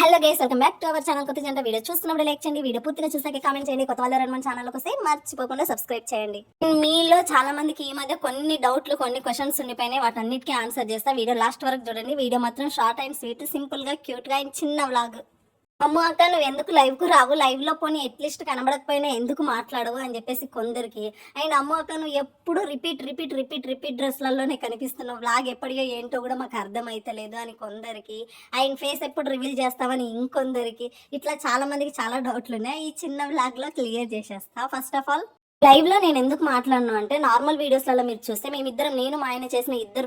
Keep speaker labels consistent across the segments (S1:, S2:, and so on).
S1: Hello guys, welcome back to our channel. కొత్త జంట video చూస్తున్నప్పుడు లైక్ చేయండి, వీడియో పూర్తిగా చూసాక కామెంట్ చేయండి. కొత్త వాళ్ళు మన ఛానల్కి వస్తే మర్చిపోకుండా సబ్స్క్రైబ్ చేయండి. మీలో చాలా మందికి ఈ మధ్య కొన్ని డౌట్లు, కొన్ని క్వశ్చన్స్ ఉండిపోయినాయి. వాటన్నిటికీ ఆన్సర్ చేస్తా. వీడియో లాస్ట్ వరకు చూడండి. వీడియో మాత్రం షార్ట్ అండ్ స్వీట్, సింపుల్ గా, క్యూట్ గా అండ్ చిన్న వ్లాగ్. అమ్మ అక్క, నువ్వు ఎందుకు లైవ్ కు రావు, లైవ్ లో పోనీ అట్లీస్ట్ కనబడకపోయినా ఎందుకు మాట్లాడవు అని చెప్పేసి కొందరికి. అండ్ అమ్మ అక్క, నువ్వు ఎప్పుడు రిపీట్ డ్రెస్లలోనే కనిపిస్తున్నావు, వ్లాగ్ ఎప్పటియో ఏంటో కూడా మాకు అర్థం అయితలేదు అని కొందరికి. అండ్ ఫేస్ ఎప్పుడు రివీల్ చేస్తావని ఇంకొందరికి. ఇట్లా చాలా మందికి చాలా డౌట్లు ఉన్నాయి. ఈ చిన్న వ్లాగ్ లో క్లియర్ చేసేస్తా. ఫస్ట్ ఆఫ్ ఆల్, లైవ్ లో నేను ఎందుకు మాట్లాడను అంటే, నార్మల్ వీడియోస్లలో మీరు చూస్తే నేను మా ఆయన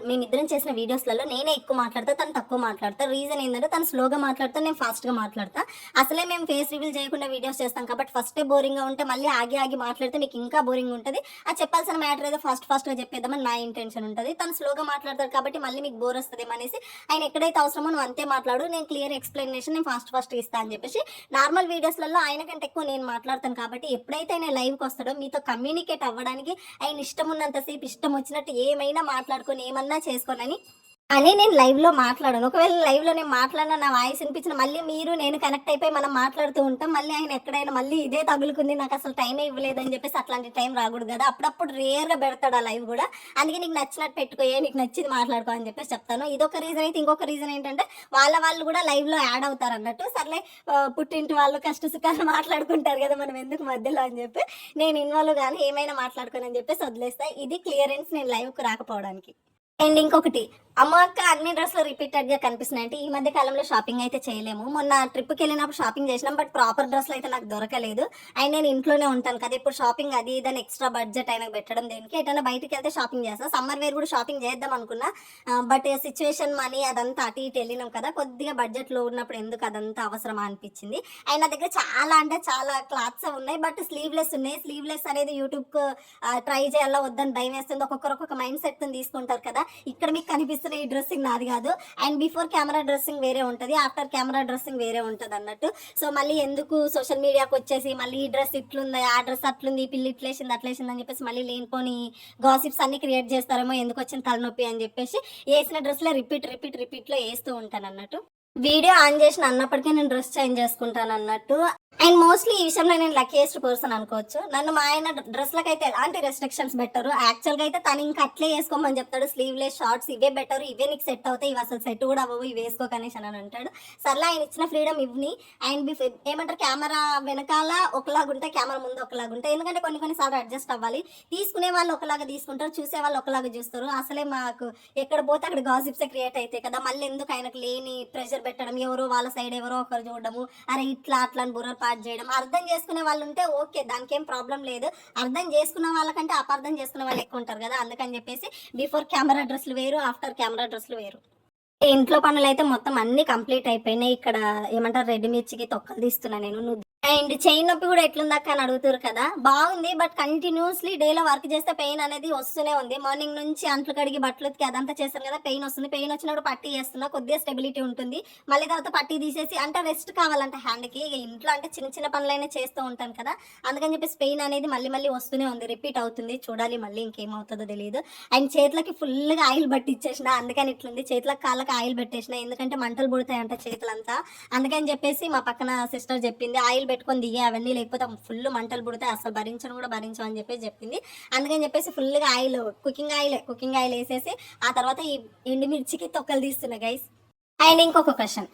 S1: మేమిద్దరం చేసిన వీడియోస్లలో నేనే ఎక్కువ మాట్లాడతా, తను తక్కువ మాట్లాడతా. రీజన్ ఏంటంటే, తను స్లోగా మాట్లాడతా, నేను ఫాస్ట్ గా మాట్లాడతా. అసలే మేము ఫేస్ రివీల్ చేయకుండా వీడియోస్ చేస్తాం కాబట్టి ఫస్టే బోరింగ్ గా ఉంటే మళ్ళీ ఆగి మాట్లాడితే మీకు ఇంకా బోరింగ్ ఉంటుంది. ఆ చెప్పాల్సిన మ్యాటర్ ఏదో ఫాస్ట్ గా చెప్పేద్దామని నా ఇంటెన్షన్ ఉంటుంది. తను స్లోగా మాట్లాడతాడు కాబట్టి మళ్ళీ మీకు బోర్ వస్తుంది అనేసి ఆయన ఎక్కడైతే అవసరమో నువ్వు అంతే మాట్లాడు, నేను క్లియర్ ఎక్స్ప్లెనేషన్ నేను ఫాస్ట్ ఇస్తాను అని చెప్పేసి నార్మల్ వీడియోస్లలో ఆయన కంటే ఎక్కువ నేను మాట్లాడతాను. కాబట్టి ఎప్పుడైతే ఆయన లైవ్కి వస్తాడో మీతో కమ్యూనికేట్ అవ్వడానికి ఆయన ఇష్టం ఉన్నంతసేపు ఇష్టం వచ్చినట్టు ఏమైనా మాట్లాడుకొని ఏమన్నా చేసుకోనని నేను లైవ్ లో మాట్లాడాను. ఒకవేళ లైవ్ లో నేను మాట్లాడిన నా వాయిస్ వినిపించిన మళ్ళీ నేను కనెక్ట్ అయిపోయి మనం మాట్లాడుతూ ఉంటాం. మళ్ళీ ఆయన ఎక్కడైనా మళ్ళీ ఇదే తగులుకుంది, నాకు అసలు టైమే ఇవ్వలేదని చెప్పేసి అట్లాంటి టైం రాకూడదు కదా. అప్పుడప్పుడు రేర్ గా పెడతాడు ఆ లైవ్ కూడా. అందుకే నీకు నచ్చినట్టు పెట్టుకోయే, నీకు నచ్చింది మాట్లాడుకో అని చెప్పేసి చెప్తాను. ఇదొక రీజన్ అయితే, ఇంకొక రీజన్ ఏంటంటే వాళ్ళు కూడా లైవ్ లో యాడ్ అవుతారు అన్నట్టు. సర్లే, పుట్టింటి వాళ్ళు కష్ట సుఖాలు మాట్లాడుకుంటారు కదా, మనం ఎందుకు మధ్యలో అని చెప్పి నేను ఇన్వాల్వ్ కానీ ఏమైనా మాట్లాడుకోని అని చెప్పేసి వదిలేస్తా. ఇది క్లియరెన్స్ నేను లైవ్ కు రాకపోవడానికి. అండ్ ఇంకొకటి, అమ్మ అక్క అన్ని డ్రెస్లు రిపీటెడ్ గా కనిపిస్తున్నాయి అంటే, ఈ మధ్య కాలంలో షాపింగ్ అయితే చేయలేము. మొన్న ట్రిప్కి వెళ్ళినప్పుడు షాపింగ్ చేసినాం, బట్ ప్రాపర్ డ్రెస్లు అయితే నాకు దొరకలేదు. అండ్ నేను ఇంట్లోనే ఉంటాను కదా, ఇప్పుడు షాపింగ్ అది ఇదని ఎక్స్ట్రా బడ్జెట్ అయినా పెట్టడం దేనికి. ఎటైనా బయటికి వెళ్తే షాపింగ్ చేస్తాను. సమ్మర్ వేర్ కూడా షాపింగ్ చేద్దాం అనుకున్నా, బట్ సిచ్యువేషన్ మనీ అదంతా అటు ఇటు వెళ్ళినాం కదా, కొద్దిగా బడ్జెట్ లో ఉన్నప్పుడు ఎందుకు అదంతా అవసరమా అనిపించింది. అండ్ నా దగ్గర చాలా అంటే చాలా క్లాత్స్ ఉన్నాయి, బట్ స్లీవ్లెస్ ఉన్నాయి. స్లీవ్లెస్ అనేది యూట్యూబ్ కు ట్రై చేయాలో వద్దని భయం వేస్తుంది. ఒక్కొక్క మైండ్ సెట్ తీసుకుంటారు కదా. ఇక్కడ మీకు కనిపిస్తున్న ఈ డ్రెస్సింగ్ నాది కాదు. అండ్ బిఫోర్ కెమెరా డ్రెస్సింగ్ వేరే ఉంటుంది, ఆఫ్టర్ కెమెరా డ్రెస్సింగ్ వేరే ఉంటుంది అన్నట్టు. సో మళ్ళీ ఎందుకు సోషల్ మీడియాకి వచ్చేసి మళ్ళీ ఈ డ్రెస్ ఇట్లుంది, ఆ డ్రెస్ అట్లుంది, ఈ పిల్లి ఇట్లేసింది అట్లేసింది అని చెప్పేసి మళ్ళీ లేనిపోని గాసిప్స్ అన్ని క్రియేట్ చేస్తారేమో, ఎందుకు వచ్చిన తలనొప్పి అని చెప్పేసి వేసిన డ్రెస్లే రిపీట్ లో వేస్తూ ఉంటాను అన్నట్టు. వీడియో ఆన్ చేసిన అన్నప్పటికీ నేను డ్రెస్ చేంజ్ చేసుకుంటాను అన్నట్టు. అండ్ మోస్ట్లీ ఈ విషయంలో నేను లక్కీయెస్ట్ పర్సన్ అనుకోవచ్చు. నన్ను మా ఆయన డ్రెస్లకు అయితే ఎలాంటి రెస్ట్రిక్షన్స్ పెట్టరు. యాక్చువల్గా అయితే తను ఇంకా అట్లే వేసుకోమని చెప్తాడు. స్లీవ్లెస్ షార్ట్స్ ఇవే బెటర్, ఇవే నీకు సెట్ అవుతాయి, ఇవి అసలు సెట్ కూడా అవ్వవు, ఇవి వేసుకోకనేసి అని అంటాడు. సర్లే, ఆయన ఇచ్చిన ఫ్రీడమ్ ఇవ్వని. అండ్ ఏమంటారు, కెమెరా వెనకాల ఒకలాగా ఉంటాయి, కెమెరా ముందు ఒకలాగా ఉంటాయి. ఎందుకంటే కొన్నిసార్లు అడ్జస్ట్ అవ్వాలి. తీసుకునే వాళ్ళు ఒకలాగా తీసుకుంటారు, చూసే వాళ్ళు ఒకలాగా చూస్తారు. అసలే మాకు ఎక్కడ పోతే అక్కడ గాసిప్స్ క్రియేట్ అవుతాయి కదా. మళ్ళీ ఎందుకు ఆయనకు లేని ప్రెషర్ పెట్టడం, ఎవరో వాళ్ళ సైడ్ ఎవరో ఒకరు చూడడము, అరే ఇట్లా అట్లా అని బుర్ర పాటు చేయడం. అర్థం చేసుకునే వాళ్ళు ఉంటే ఓకే, దానికి ఏం ప్రాబ్లం లేదు. అర్థం చేసుకున్న వాళ్ళకంటే అపార్థం చేసుకునే వాళ్ళు ఎక్కువ ఉంటారు కదా. అందుకని చెప్పేసి బిఫోర్ కెమెరా డ్రెస్లు వేరు, ఆఫ్టర్ కెమెరా డ్రెస్లు వేరు. ఇంట్లో పనులు అయితే మొత్తం అన్ని కంప్లీట్ అయిపోయినాయి. ఇక్కడ ఏమంటారు, రెడ్ మిర్చికి తొక్కలు తీస్తున్నా నేను. అండ్ చైన్ నొప్పి కూడా ఎట్లుందాక అని అడుగుతారు కదా. బాగుంది, బట్ కంటిన్యూస్లీ డేలో వర్క్ చేస్తే పెయిన్ అనేది వస్తూనే ఉంది. మార్నింగ్ నుంచి అంట్లు కడిగి బట్టలు ఉతికి అదంతా చేస్తాను కదా, పెయిన్ వస్తుంది. పెయిన్ వచ్చినప్పుడు పట్టీ చేస్తున్నా, కొద్దిగా స్టెబిలిటీ ఉంటుంది. మళ్ళీ తర్వాత పట్టీ తీసేసి, అంటే రెస్ట్ కావాలంటే హ్యాండ్కి. ఇంట్లో అంటే చిన్న పనులైనా చేస్తూ ఉంటాను కదా, అందుకని చెప్పేసి పెయిన్ అనేది మళ్ళీ వస్తూనే ఉంది, రిపీట్ అవుతుంది. చూడాలి మళ్ళీ ఇంకేమవుతుందో తెలియదు. అండ్ చేతులకి ఫుల్గా ఆయిల్ పట్టించేసిన, అందుకని ఇట్లుంది. చేతులకు కాళ్ళకి ఆయిల్ పెట్టేసిన, ఎందుకంటే మంటలు పుడతాయంట చేతులంతా. అందుకని చెప్పేసి మా పక్కన సిస్టర్ చెప్పింది, ఆయిల్ పెట్టుకొని దిగే అవన్నీ, లేకపోతే ఫుల్ మంటలు పుడితే అసలు భరించను అని చెప్పేసి చెప్పింది. అందుకని చెప్పేసి ఫుల్గా ఆయిల్, కుకింగ్ ఆయిల్ వేసేసి ఆ తర్వాత ఈ ఎండుమిర్చికి తొక్కలు తీస్తున్నా గైస్. అండ్ ఇంకొక క్వశ్చన్,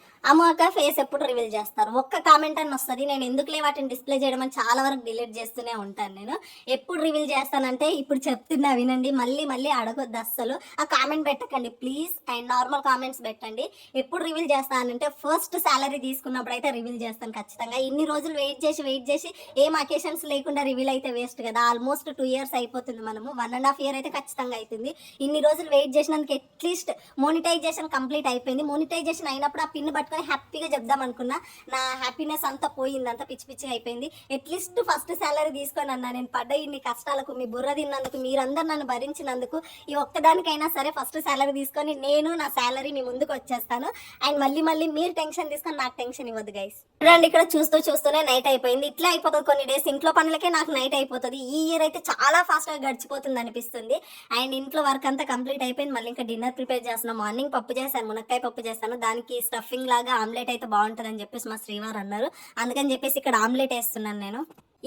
S1: అక్క ఫేస్ ఎప్పుడు రివీల్ చేస్తారు? ఒక్క కామెంట్ అని వస్తుంది. నేను ఎందుకులే వాటిని డిస్ప్లే చేయడం అని చాలా వరకు డిలీట్ చేస్తూనే ఉంటాను. నేను ఎప్పుడు రివీల్ చేస్తానంటే, ఇప్పుడు చెప్తున్నా వినండి, మళ్ళీ అడగొద్దు అస్సలు. ఆ కామెంట్ పెట్టకండి ప్లీజ్, అండ్ నార్మల్ కామెంట్స్ పెట్టండి. ఎప్పుడు రివీల్ చేస్తానంటే, ఫస్ట్ శాలరీ తీసుకున్నప్పుడు అయితే రివీల్ చేస్తాను ఖచ్చితంగా. ఇన్ని రోజులు వెయిట్ చేసి ఏం అకేషన్స్ లేకుండా రివీల్ అయితే వేస్ట్ కదా. ఆల్మోస్ట్ 2 years అయిపోతుంది, మనము 1.5 year అయితే ఖచ్చితంగా అవుతుంది. ఇన్ని రోజులు వెయిట్ చేసినందుకు అట్లీస్ట్ మోనిటైజేషన్ కంప్లీట్ అయిపోయింది. మోనిటైజేషన్ అయినప్పుడు ఆ పిన్ పట్టుకొని హ్యాపీగా చెప్దాం అనుకున్నా. నా హ్యాపీనెస్ అంతా పోయింది, అంతా పిచ్చి అయిపోయింది. అట్లీస్ట్ ఫస్ట్ శాలరీ తీసుకొని అన్నా, నేను పడ్డ ఇన్ని కష్టాలకు, మీ బుర్ర తిన్నందుకు, మీరందరూ నన్ను భరించినందుకు, ఈ ఒక్కదానికైనా సరే ఫస్ట్ శాలరీ తీసుకొని నేను నా శాలరీ మీ ముందుకు వచ్చేస్తాను. అండ్ మళ్ళీ మీరు టెన్షన్ తీసుకొని నాకు టెన్షన్ ఇవ్వద్దు గైస్. చూడండి, ఇక్కడ చూస్తూనే నైట్ అయిపోయింది. ఇట్లా అయిపోతుంది కొన్ని డేస్, ఇంట్లో పనులకే నాకు నైట్ అయిపోతుంది. ఈ ఇయర్ అయితే చాలా ఫాస్ట్గా గడిచిపోతుంది అనిపిస్తుంది. అండ్ ఇంట్లో వర్క్ అంతా కంప్లీట్ అయిపోయింది. మళ్ళీ ఇంకా డిన్నర్ ప్రిపేర్ చేస్తున్నాను. మార్నింగ్ పప్పు చేశాను, మునక్కాయ పప్పు చేశాను. చేశాను. దానికి స్టఫింగ్ లాగా ఆమ్లెట్ అయితే బాగుంటుందని చెప్పేసి మా శ్రీవారు అన్నారు. అందుకని చెప్పేసి ఇక్కడ ఆమ్లెట్ వేస్తున్నాను నేను.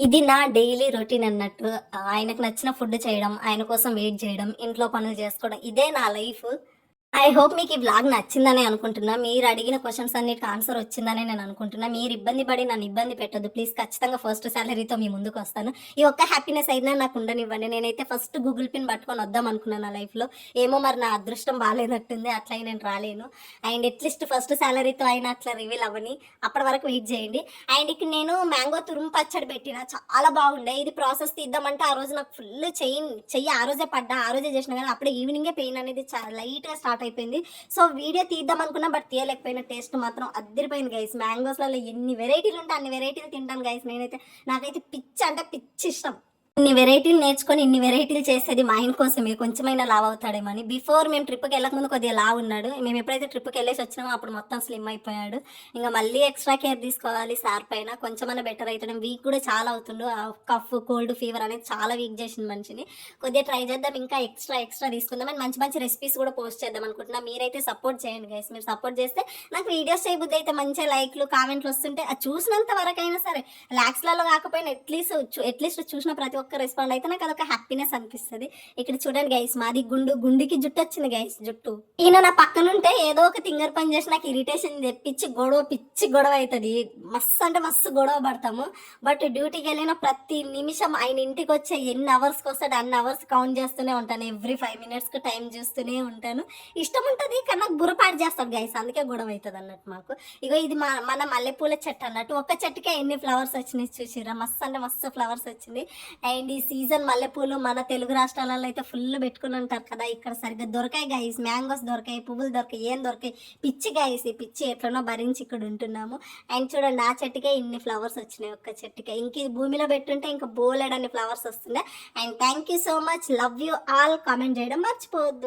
S1: ఇది నా డైలీ రొటీన్ అన్నట్టు. ఆయనకు నచ్చిన ఫుడ్ చేయడం, ఆయన కోసం వెయిట్ చేయడం, ఇంట్లో పనులు చేసుకోవడం, ఇదే నా లైఫ్. ఐ హోప్ మీకు ఈ వ్లాగ్ నచ్చిందని అనుకుంటున్నా. మీరు అడిగిన క్వశ్చన్స్ అన్నిటికి ఆన్సర్ వచ్చిందని నేను అనుకుంటున్నా. మీరు ఇబ్బంది పడి నన్ను ఇబ్బంది పెట్టొద్దు ప్లీజ్. ఖచ్చితంగా ఫస్ట్ సాలరీతో మీ ముందుకు వస్తాను. ఈ ఒక్క హ్యాపీనెస్ అయినా నాకు ఉండనివ్వండి. నేనైతే ఫస్ట్ గూగుల్ పిన్ పట్టుకొని వద్దాం అనుకున్నాను నా లైఫ్లో. ఏమో మరి నా అదృష్టం బాగాలేనట్టుంది, అట్లా నేను రాలేను. అండ్ అట్లీస్ట్ ఫస్ట్ సాలరీతో అయినా అట్లా రివీల్ అవ్వని, అప్పటి వరకు వెయిట్ చేయండి. అండ్ ఇక్కడ నేను మ్యాంగో తురుము పచ్చడి పెట్టిన, చాలా బాగుండే. ఇది ప్రాసెస్ తీద్దామంటే ఆ రోజు నాకు ఫుల్ చెయ్యి ఆ రోజే పడ్డా, ఆ రోజే చేసిన కానీ అప్పుడే ఈవినింగే పెయిన్ అనేది లైట్గా స్టార్ట్ అయిపోయింది. సో వీడియో తీద్దాం అనుకున్నా బట్ తీయలేకపోయిన. టేస్ట్ మాత్రం అద్దరిపోయింది గైస్. మ్యాంగోస్లలో ఎన్ని వెరైటీలు ఉంటాయి అన్ని వెరైటీలు తింటాను గైస్ నేనైతే. నాకైతే పిచ్చి అంటే పిచ్చి ఇష్టం. ఇన్ని వెరైటీలు నేర్చుకొని ఇన్ని వెరైటీలు చేసేది మా ఆయన కోసమే, కొంచెమైనా లావ్ అవుతాడేమో అని. బిఫోర్ మేము ట్రిప్కి వెళ్ళకముందు కొద్దిగా లావ్ ఉన్నాడు. మేము ఎప్పుడైతే ట్రిప్కి వెళ్ళేసి వచ్చినామో అప్పుడు మొత్తం స్లిమ్ అయిపోయాడు. ఇంకా మళ్ళీ ఎక్స్ట్రా కేర్ తీసుకోవాలి సార్ పైన, కొంచెమైనా బెటర్ అవుతాడు. వీక్ కూడా చాలా అవుతుండు. కఫ్ కోల్డ్ ఫీవర్ అనేది చాలా వీక్ చేసింది మనిషిని. కొద్దిగా ట్రై చేద్దాం, ఇంకా ఎక్స్ట్రా తీసుకుందాం అని మంచి మంచి రెసిపీస్ కూడా పోస్ట్ చేద్దాం అనుకుంటున్నా. మీరైతే సపోర్ట్ చేయండి గైస్. మీరు సపోర్ట్ చేస్తే నాకు వీడియోస్ చేయబుద్ధి అయితే మంచిగా లైక్లు కామెంట్లు వస్తుంటే అది చూసినంత వరకైనా సరే, ల్యాక్స్లలో కాకపోయినా అట్లీస్ట్ చూసిన ప్రతి ఒక్క రెస్పాండ్ అయితే నాకు అదొక హ్యాపీనెస్ అనిపిస్తుంది. ఇక్కడ చూడండి గైస్, మాది గుండుకి జుట్టు వచ్చింది గైస్. జుట్టు ఈయన నా పక్కనుంటే ఏదో ఒక తింగర్ పని చేసి నాకు ఇరిటేషన్ తెప్పించి పిచ్చి గొడవ అవుతుంది. మస్తు అంటే మస్తు గొడవ పడతాము. బట్ డ్యూటీకి వెళ్ళిన ప్రతి నిమిషం ఆయన ఇంటికి వచ్చే ఎన్ని అవర్స్కి వస్తాడు అన్ని అవర్స్ కౌంట్ చేస్తూనే ఉంటాను. ఎవ్రీ 5 minutesకి టైం చూస్తూనే ఉంటాను. ఇష్టం ఉంటుంది కానీ నాకు బుర్రపాటు చేస్తాడు గైస్, అందుకే గొడవ అవుతుంది అన్నట్టు మాకు. ఇగో ఇది మన మల్లెపూల చెట్టు అన్నట్టు. ఒక్క చెట్టుకే ఎన్ని ఫ్లవర్స్ వచ్చినాయి చూసిరా, మస్తు అంటే మస్తు ఫ్లవర్స్ వచ్చింది. అండ్ ఈ సీజన్ మల్లెపూలు మన తెలుగు రాష్ట్రాలలో అయితే ఫుల్ పెట్టుకుని ఉంటారు కదా. ఇక్కడ సరిగ్గా దొరకాయి గైస్, మ్యాంగోస్ దొరకాయి, పువ్వులు దొరకాయి, ఏం దొరకాయి. పిచ్చి గైస్, ఈ పిచ్చి ఎట్లనో భరించి ఇక్కడ ఉంటున్నాము. అండ్ చూడండి ఆ చెట్టుకే ఇన్ని ఫ్లవర్స్ వచ్చినాయి ఒక్క చెట్టుకే. ఇంక ఇది భూమిలో పెట్టుంటే ఇంకా బోలెడన్ని ఫ్లవర్స్ వస్తుండే. And thank you so much, love you all. Comment చేయడం మర్చిపోవద్దు.